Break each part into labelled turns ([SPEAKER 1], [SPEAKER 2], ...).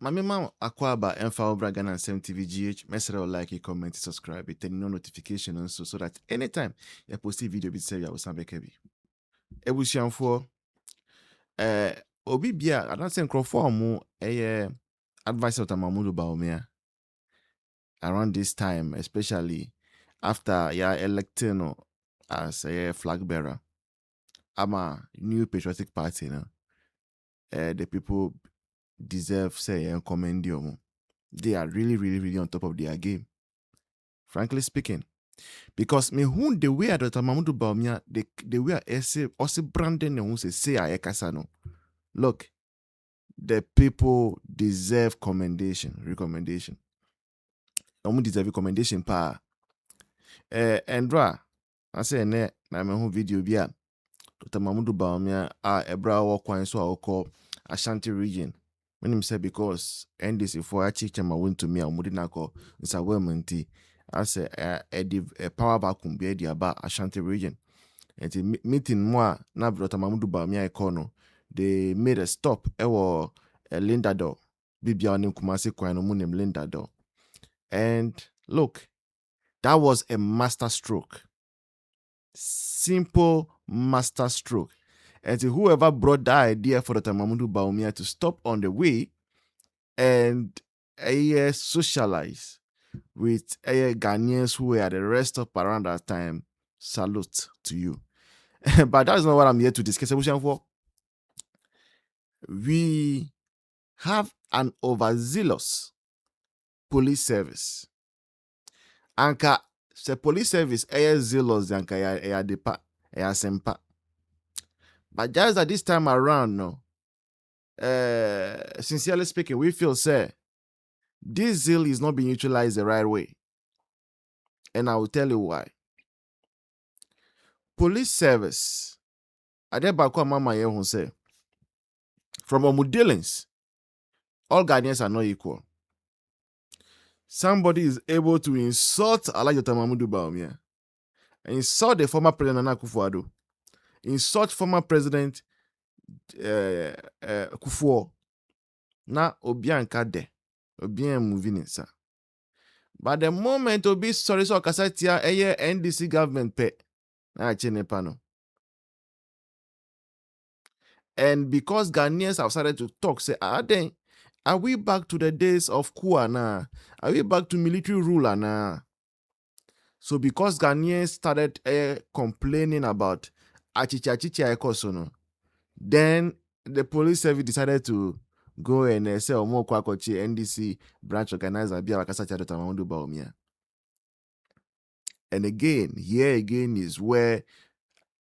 [SPEAKER 1] Mamima akwaba n0b0dy Ghana and 7TVGH. Mesra like, comment, subscribe, turn on notification also so that anytime you post a video, be say you will be kebi. Ebusianfo obi bia anase nkrofo mu advice of Bawumia around this time, especially after ya elected no as a flag bearer. I'm a new patriotic party now. The people deserve say and commend you. They are really on top of their game. Frankly speaking. Because me who the way that Bawumia the way also branding who say ayekasa. Look, the people deserve recommendation. Omu deserve recommendation pa. Endra, I say ne na me who video bia. Dr. Bawumia ebra wo kwan so awoko Ashanti region. When him say because NDC for a chichama went to me Mudinako Nsawementi as a power vacuum be the about Ashanti region. And the meeting more na Dr. Bawumia Econo. They made a stop ewo Linda Do. Bibia ni Kumasi Kwano Munim Linda Do. And look, that was a master stroke. Simple master stroke. And whoever brought that idea for Dr. Bawumia to stop on the way and socialize with Ghanaians who were the rest of around that time, salute to you. But that's not what I'm here to discuss. We have an overzealous police service. Anka, the police service zealous anka depa sempa. But just at this time around, no. Sincerely speaking, we feel say this zeal is not being utilized the right way. And I will tell you why. Police service. Adebakwa mama ye say from our dealings, all Ghanaians are not equal. Somebody is able to insult Alhaji Bawumia, insult the former president Nana Akufo-Addo, insult former president Kufuor. Na obianka de, obian moving insa. But the moment obi sorry so kasatia NDC government pe na chenepano. And because Ghanaians have started to talk, say, then are we back to the days of coup na? Are we back to military rule na? So because Ghanaians started complaining about achicha ekosono, then the police service decided to go and say Omo Kwakochi NDC branch organizer Bia Wakasacha Dr. Bawumia. And again, here again is where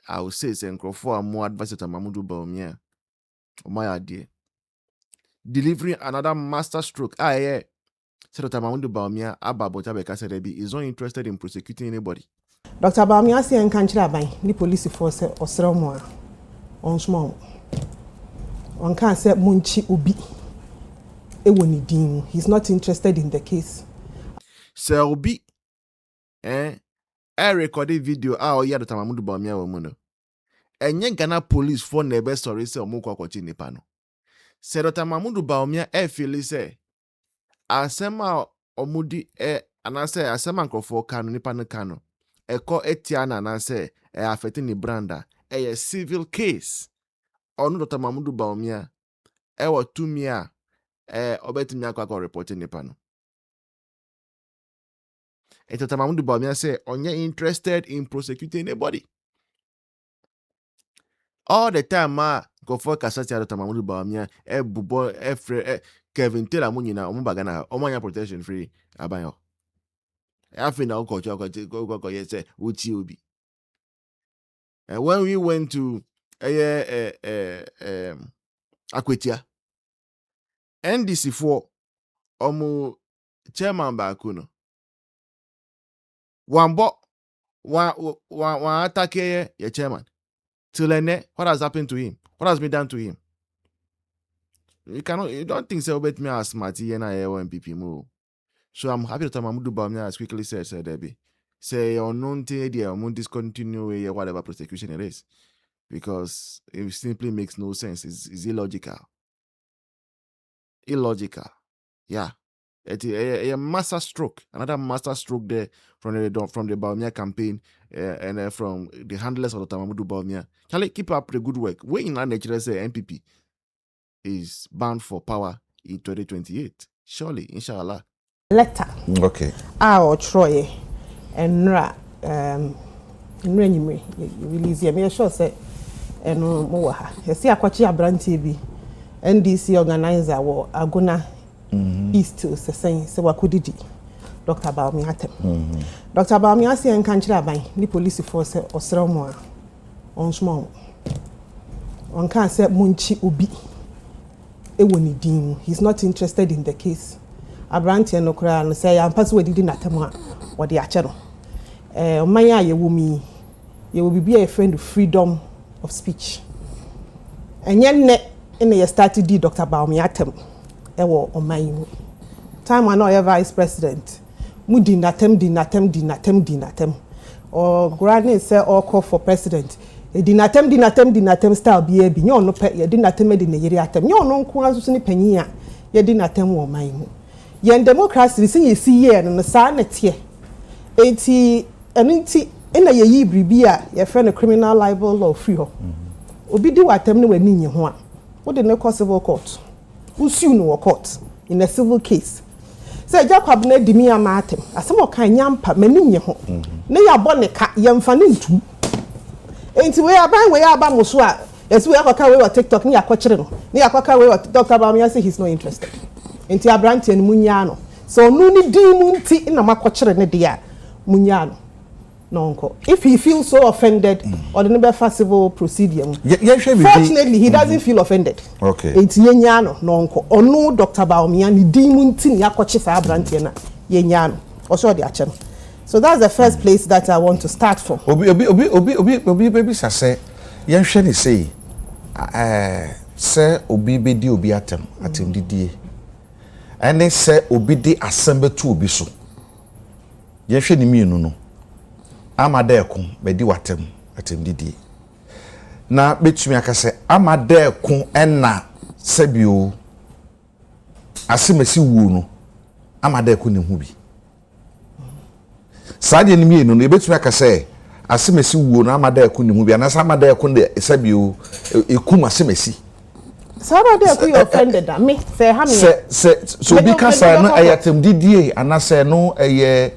[SPEAKER 1] I would say it's for more advice to Bawumia. My idea. Delivering another master stroke. Dr. Bawumia is not interested in prosecuting anybody.
[SPEAKER 2] Dr. Bawumia say enkanchira ban ni police force osra mo a on small. On can say munchi obi e he's not interested in the case.
[SPEAKER 1] Sir Obi I recorded video Dr. Bawumia woman. Enye Ghana police for nebe sorry say omo kwakochi nipa no. Say Dr. Bawumia feel say asema omudi anase asema nkrofo kanu nipa no kanu eko etiana anase affecting the branda a civil case. Onu Dr. Bawumia wa tumi a obetimi akwa reporting nipa no. Dr. Bawumia say onye interested in prosecuting anybody. All the time go for kasati Dr. Bawumia bubo Kevin Taylor munyina omubagana omanya protection free abanyo. Afina ukocho say uchi obi. And when we went to Akwetia NDC4 omu chairman bakuno wambo wa attack your chairman. Till then, what has happened to him? What has been done to him? You don't think so about me as smarty and NPP move. So I'm happy that Bawumia as quickly said Debbie. Say unknown idea won't discontinue whatever prosecution it is. Because it simply makes no sense. It's illogical. Illogical. Yeah. It's a master stroke, another master stroke there from the Bawumia campaign and from the handlers of Dr. Mahmoud Bawumia. Charlie, keep up the good work. We in our nature say NPP is bound for power in 2028. Surely, inshallah.
[SPEAKER 2] Letter.
[SPEAKER 3] Okay.
[SPEAKER 2] Or Troy and Ra Renimri release me sure say and more. You see, a Kwachi Abranti be NDC organizer or Aguna. East to say wakudidi Dr. Bawumia tem. Dr. Bawumia say en kanchira ban ni police force osra mo a onsmo on kan say munchi obi e woni din. He's not interested in the case. Abranti no kra no say ampa so wadidi natem a wo de ache no oman a ye wumi ye will be a friend of freedom of speech. Enye ne ene ye started di Dr. Bawumia tem ewo oman time I know your vice president mudi natem or granny say or call for president dinatem style bi abi nyo no pe ye dinatem de na yeri atem nyo no nko aso ni panyin a ye dinatem wo oman mu ye democracy sin ye si ye no sa na tie enti enunti ina ye yi bribi a ye friend criminal libel law free ho obi di watem ne wani nye ho a wo de ne civil court who sue no court in a civil case. Say Jacob ne di mi amatem. Asem kan nyampa mani nye ho. Ne ya bone ka yemfa ne ntu. Enti we aba mo so a yesu we akoka we TikTok ne yakokire no. Ne yakoka we Dr. Bawumia say he's not interested. Enti Abranti en munya no. So no ni di mu nti na makokire ne de a munya no. No, if he feels so offended or the number civil procedure, fortunately he doesn't feel offended.
[SPEAKER 3] Okay.
[SPEAKER 2] It's yenyano no or no Dr. Bawumia ni demon tin yakochi fa abrantiena yenyano also the acheno. So that's the first place that I want to start for.
[SPEAKER 3] Obi baby say yenhwe ni say say obi be di obi atem didie. Ene say obi di assemble to obi so. Yenhwe ni mienu no. Amadekun bedi watem didi na betumi akase amadekun enna sebio asimesi wuo no amadekun ne hu bi saade ne mienu no betumi akase asimesi wuo no amadekun ne hu bi anasa amadekun de sebio ekum asimesi
[SPEAKER 2] amadekun you offended me say ha me
[SPEAKER 3] so bi kasa no ayatem didi anasa no
[SPEAKER 2] see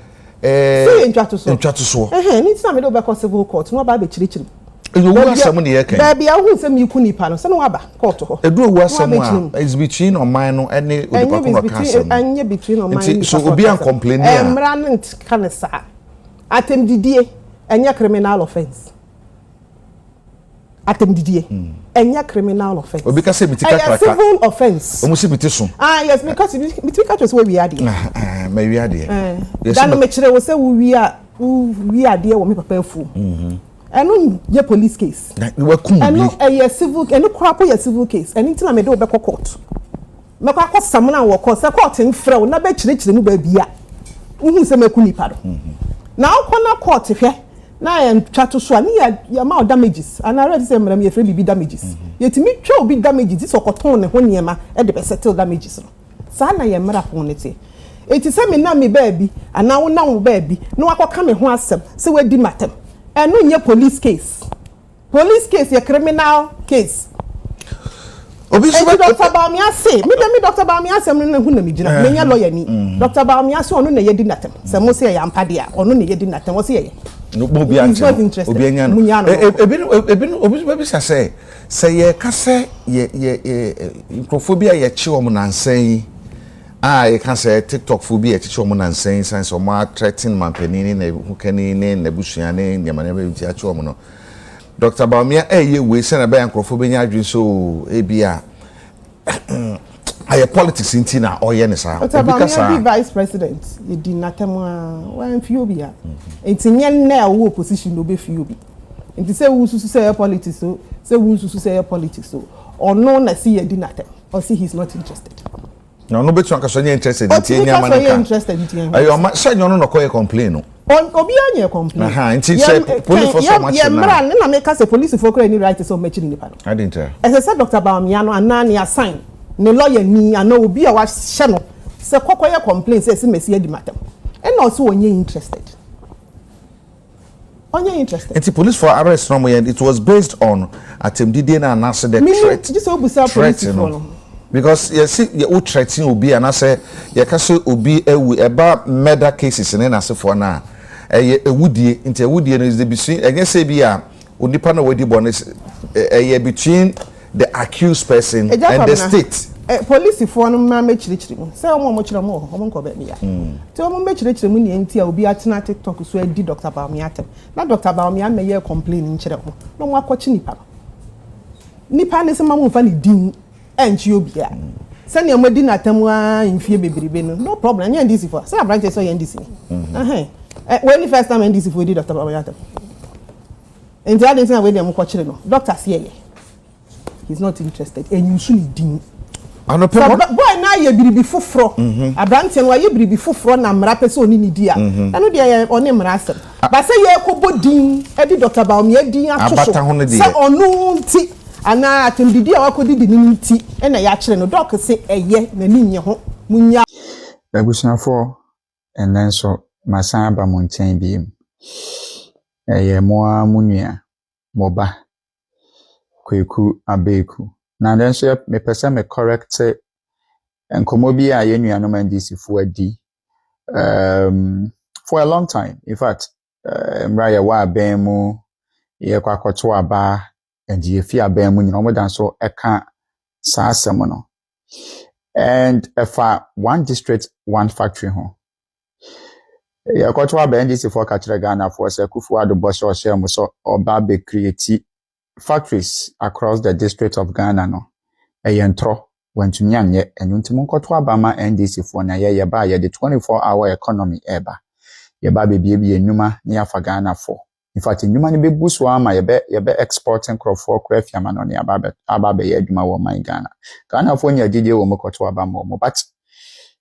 [SPEAKER 2] intwatu so
[SPEAKER 3] ni
[SPEAKER 2] tina me do be civil court no ba be chirichiri
[SPEAKER 3] ewu asem ne yeken
[SPEAKER 2] ba bia hu se mi ku nipa no se no aba court ho
[SPEAKER 3] ewu asem a is between on mine no any odipa no kasem
[SPEAKER 2] anye between on mine
[SPEAKER 3] so obi an complain here
[SPEAKER 2] emranent kanesa atem didie anye criminal offense atem didie enya criminal offense
[SPEAKER 3] obi ka say bitika kraka
[SPEAKER 2] civil offense
[SPEAKER 3] omo si bitiso
[SPEAKER 2] yes because bitika to say we are there
[SPEAKER 3] ma we are there
[SPEAKER 2] dan me kire wo say we are there wo me papa afu eno ye police case
[SPEAKER 3] we kum bi
[SPEAKER 2] eno civil eno kwapo ye civil case eno ntina me de wo be court me kwa kwa samna wo court say court mfrɛ wo na be kire mu ba bia uhu se meku nipa do na akona court hwɛ na am twato so ani ya ma damages and I ready say madam ye free bibi damages yetimi twa obi damages is okoton ne ho niema e de be settle damages no sa na ye mra pon ne te eti se me na me baabi ana wo na wo baabi no akoka me ho asem se wadi matem eno nye police case ye criminal case
[SPEAKER 3] obi so
[SPEAKER 2] Dr. Bawumia say me Dr. Bawumia say me na hu na me gina me nya lawyer ni Dr. Bawumia say onu na ye di natem se mo say ya mpa de a onu na ye di natem wo say ye
[SPEAKER 3] no obi anya no obi say ye kase ye microphobia ye chi wo nansan ye can say TikTok phobia chi wo nansan sense o ma threaten mampani na hukani ne na busua ne nyamane ba chi chi wo no Dr. Bawumia ye we say na ba microphobia nya adwin so ebia aye politics intina oye ne sa
[SPEAKER 2] because vice president ye di natemwa wan fiobia entinye na wo opposition no be fiobi enti say wu susu say politics so say wu susu say politics so ono na see ye di natem or see he's not interested
[SPEAKER 3] no betu anka so interested in nyama na ka ayo ma say nyono no koye complain no
[SPEAKER 2] obi anye complain
[SPEAKER 3] enti say police for so much
[SPEAKER 2] na na make say police for any right so match ni pa no
[SPEAKER 3] I didn't tell
[SPEAKER 2] as I said Dr. Bawumia no anani assign ne lawyer ni ana obi a wa hye no se kokoye complain say se mesi edi matam and also onye interested
[SPEAKER 3] and the police for arrest no it was based on atemdide na anase the threat
[SPEAKER 2] this obusa police for
[SPEAKER 3] because you see you threatening obi anase you ka say obi ewu eba murder cases in asefo na ewudie nti ewudie no is the between again say bia onipa na wadi bonus between the accused person and the state.
[SPEAKER 2] Police for no ma mechirichiri mu say omo chira mu omo nko be ya ti omo mechirichiri mu ne nti a obi atena TikTok so edi Dr. Bawumia tem na Dr. Bawumia meye complain nchire ho no mo akwachi nipa ne se ma mo fa ne din enchi obi a se ne mo di na tem a mfie bebrebe no problem nya ndisi for say branch so nya ndisi when the first time ndisi for edi Dr. Bawumia tem enti ade say we dem kwachire no doctor say he's not interested and you should din boy na ye biribi foforo abrantie no ye biribi foforo na mra pese oni ni dia eno dia oni mra asem ba se ye kobodin edi Dr. Bawumia din atoso se onu nti ana atendidi a wakodidi ni nti ena ya kire no doc se eye na ni nye ho munya
[SPEAKER 4] abusuafo enen so masan ba monten biem eye moa munua moba kweku abeku na then so me pese me correct enkomo bi a ye nua no mandisi fu adi for a long time in fact mra ye wa ben mu ye kwakoto aba and ye fi aben mu nyina omodan so eka sa asem no and if one district one factory ho ye kwato aba ndisi for ka kire Ghana for se kufu ado bo so share mu so oba be create factories across the district of Ghana no eyentro wantumi anye enuntimu nkoto abama NDC for na ye ba ye the 24-hour economy eba ye ba bebie enuma na ya fa Ghana for in fact enuma ne bebu so ama ye be exporting crop for krafiama no ne aba ye adwuma wo man Ghana for nya didie wo mkoto abama mo but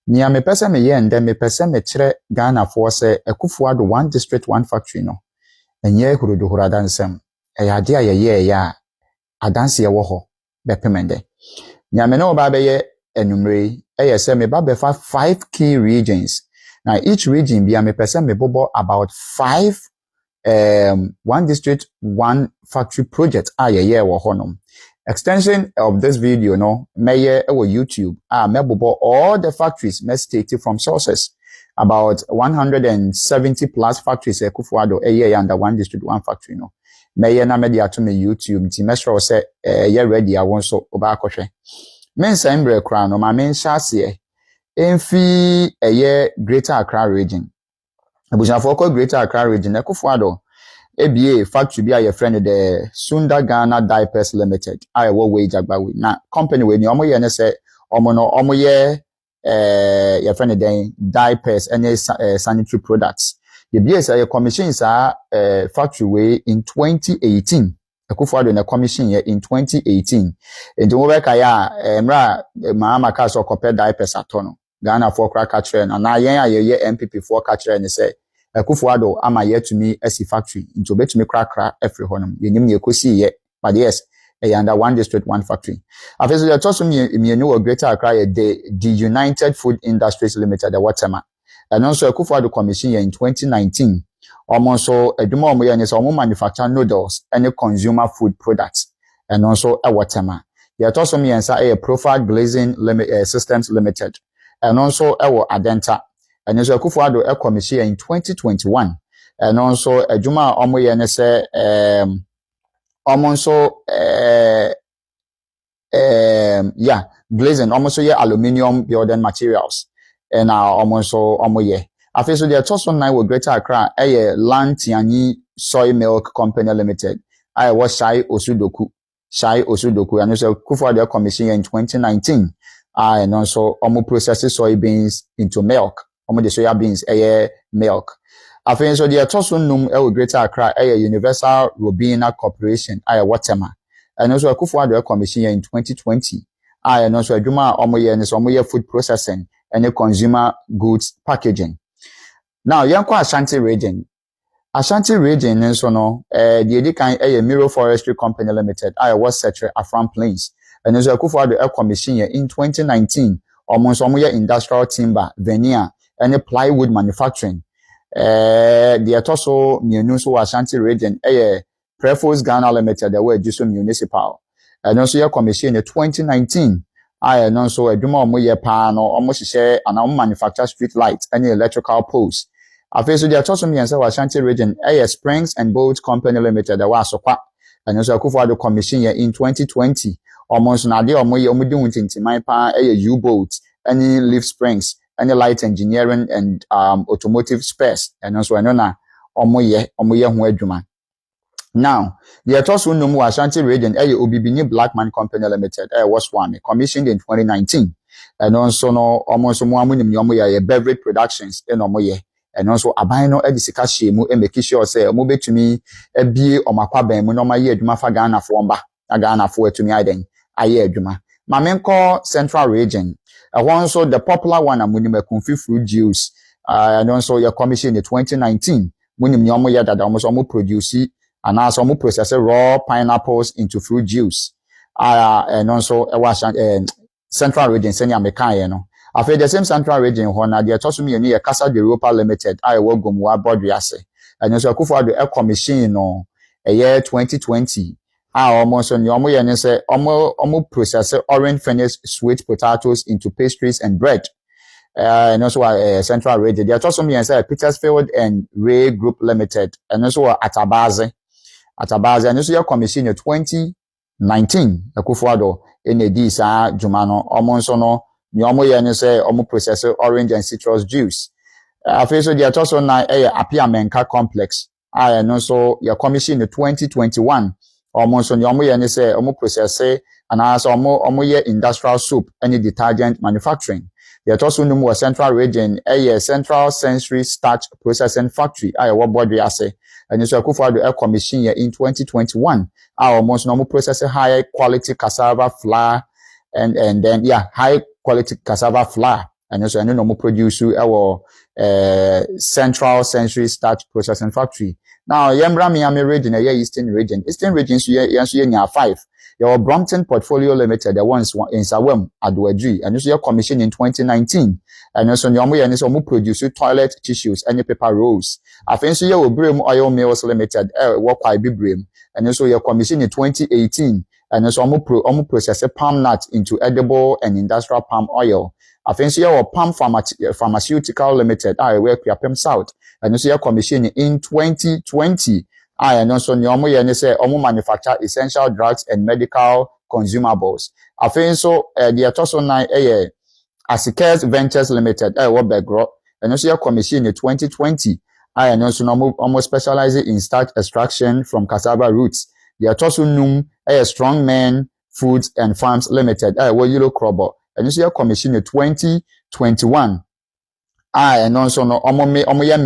[SPEAKER 4] nia me pese me ye nde me pese me kire Ghana for se ekufu ado one district one factory no enye hurudu huradansem eyade ayeye ya adanse ye wo ho bepemende nyame no ba be ye enumre se me ba be fa 5 key regions now each region be me person me bobo about 5 one district one factory project ayeye wo honom extension of this video no meye ewo YouTube me bobo all the factories me stated from sources about 170 plus factories ekufuado under one district one factory no meye na media to me YouTube ti me sure say ye ready awon so oba akohwe men sembre kra no ma men shase enfi Greater Accra region abujafo ko Greater Accra region ekufuado ABA factory bi a friend the Sunda Ghana Diapers Limited I wo wage agbawe na company we ni omo ye ne say omo ye your friend den diapers and sanitary products the BS a commission sa factory way in 2018 ekufuado na commission here in 2018 enti wo beka ya mra mama ka so copy diapers atono Ghana for crack catcher na yen a ye NPP for catcher ne say ekufuado ama ye to me as factory into betumi crack every honum yenim ne ekosi ye but yes under one district one factory after the tossum me Greater Accra the United Food Industries Limited the Watema and also ekufuado commission here in 2019 almost so aduma omo ye ne so manufacture noodles and consumer food products and also a Watema the tossum yensa a Profile Glazing Systems Limited and also ewo Adenta and also ekufuado a commission in 2021 and also aduma omo ye ne say so yeah glazing almost yeah aluminium building materials and almost so ye after so the toss on nine with Greater Accra Lantiani Soy Milk Company Limited I was Shai Osudoku and also Kufuado commission in 2019 and also processes soybeans into milk the soya beans milk after so the toss on num Greater Accra Universal Robina Corporation Watema and also Kufuado commission in 2020 and also aduma omo ye food processing and consumer goods packaging now yanko Ashanti region so no the edikan Miro Forestry Company Limited was Secretary Afram Plains and also Kufuado commission in 2019 Almost industrial timber, veneer, and plywood manufacturing. The also new so Ashanti region, Prefos Ghana Limited, the way just municipal. And also your commission in 2019. I know so a duma omoye pa no almost share and manufacture street lights and electrical poles. After so the also me and so Ashanti region, Springs and Boats Company Limited, the was so and also Akufo the commission in 2020. Almost na de omoye omudi untinti my pa U-boats, any lift springs, any light engineering and automotive spares. And also I know na omoye ho adwuma. Now, the also no Ashanti region, Obibini Blackman Company Limited, was one commissioned in 2019. And also no almost a beverage productions in Omoye. And also abino edisika shemu e make sure say mo betumi ebie omakwaban mu no ma ye adwuma fa Ghana fo mba Ghana fo atumi aden aye adwuma ma menko central region also the popular one amunim akunfi fruit juice and also your commission in 2019 munim ni omo ye dada omo so omo produce and also omo process raw pineapples into fruit juice and also central region senior mekan no after the same central region hona the tosumi ni Casa de Europa Limited I work gomwa board ase and so Akufo-Addo a commission no a year 2020 almost on your moye say omo process orange finished sweet potatoes into pastries and bread and also central region the tosumi say Petersfield and Ray Group Limited and also Atabaze and also your commission in 2019 Akufo-Addo in a disa jumano almost no ni omo ye ne say omo process orange and citrus juice afeso dia toso na apia menka complex and also your commission in 2021 almost ni omo ye ne say omo process and also omo ye industrial soap and detergent manufacturing dia toso no more central region central sensory starch processing factory wo board ase and so Akufo-Addo commission in 2021 almost no process high quality cassava flour and then high quality cassava flour and also no produce our central sensory starch processing factory. Now yembra Miami region eastern region so yeah 5 your Brompton Portfolio Limited the ones in Sawam Adwadri and also your commission in 2019 and also nyomo produce toilet tissues and paper rolls afenso your Obrem Oil Mills Limited work by Bibrem and also your commission in 2018 and also omo process palm nut into edible and industrial palm oil. Afenso your Palm Pharmaceutical Limited I work Yapem South and also your commission in 2020 and also nyomo ye say omo manufacture essential drugs and medical consumables. Afenso the atoso 9 Asikes Ventures Limited work Begro and also your commission in 2020 and also omo specializing in starch extraction from cassava roots. The atoso num Strong Men Foods and Farms Limited Yellow Crobber and also your commission in 2021 and also no omo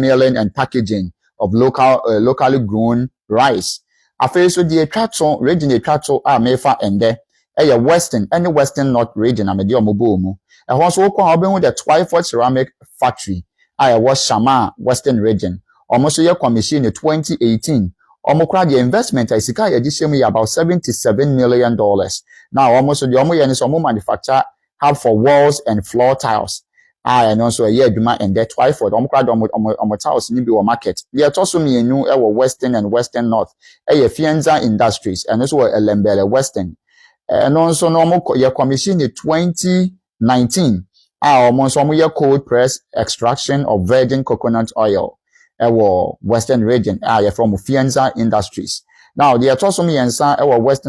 [SPEAKER 4] mailing and packaging of locally grown rice. After the attraction region attraction mefa ende western north region amedi omobo mu e ho so kwa oben the Twyford ceramic factory was Shama western region almost your commission in 2018 almost the investment I sika ye about $77 million. Now almost the omo manufacture have for walls and floor tiles and also a year duma and that Twyford omo tiles ni bi wo market the also me enu western and western north Fienza Industries and also Lembele Western and also no your commission in 2019 almost your cold press extraction of virgin coconut oil western region from Fienza Industries. Now the also me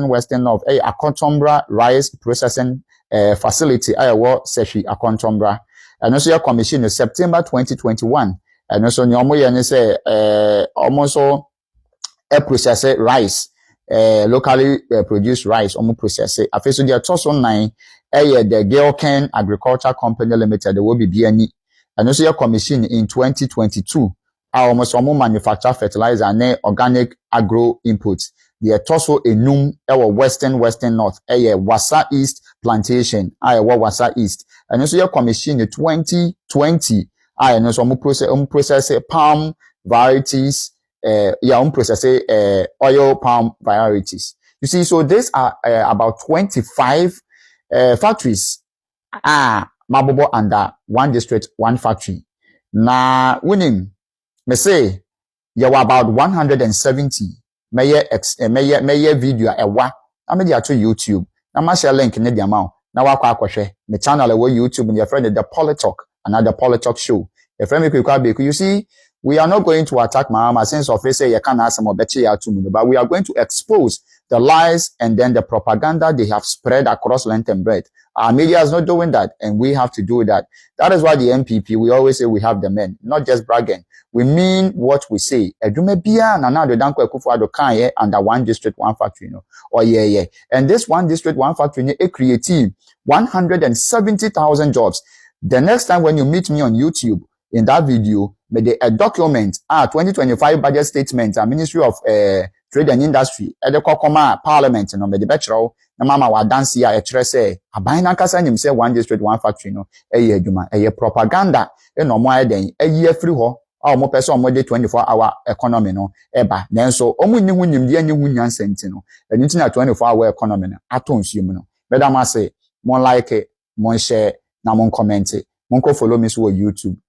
[SPEAKER 4] western north Akontombra rice processing facility Seshi Akontombra and also your commission in September 2021 and also nyomo say almost process rice locally produced rice omo process afeso the toso 9 the Gilken Agriculture Company Limited will be BNI and also your commission in 2022 almost omo manufacture fertilizer and organic agro inputs the toso enum western north Wasa East Plantation Wasa East and also your commission in 2020 and also omo process palm varieties process oil palm varieties. You see, so these are about 25 factories mabobo under one district, one factory. Na winning, me say, you were about 170 maye video ewa. Na me dia to YouTube. Na ma share link ne dia ma. Na wa kwa akwhwe. Me channel ewa YouTube and your friend the Politalk, another Politalk show. Your friend me kwa be. You see, we are not going to attack Mahama since of say you can't ask some beche ya to me, but we are going to expose the lies and then the propaganda they have spread across length and breadth. Our media is not doing that, and we have to do that. That is why the NPP, we always say we have the men, not just bragging. We mean what we say. Edume bia na na do danko Akufo-Addo kan ye under one district, one factory, no. Or yeah. And this one district, one factory, it creating 170,000 jobs. The next time when you meet me on YouTube, in that video, made a document, 2025 budget statement, Ministry of Trade and Industry, Edekokoma Parliament, no, made the bachelor, na mama wa dance here, a say, a bina kasa him say one district, one factory, no, a year juma, a year propaganda, no more than a year free ho, or more person more than 24-hour economy, no, eba, then so, omu ni hunyim, dia ni hunyan sentino, and it's not 24-hour economy, atons you, no, but I must say, more like it, more share, na mon comment it, mon follow me so YouTube.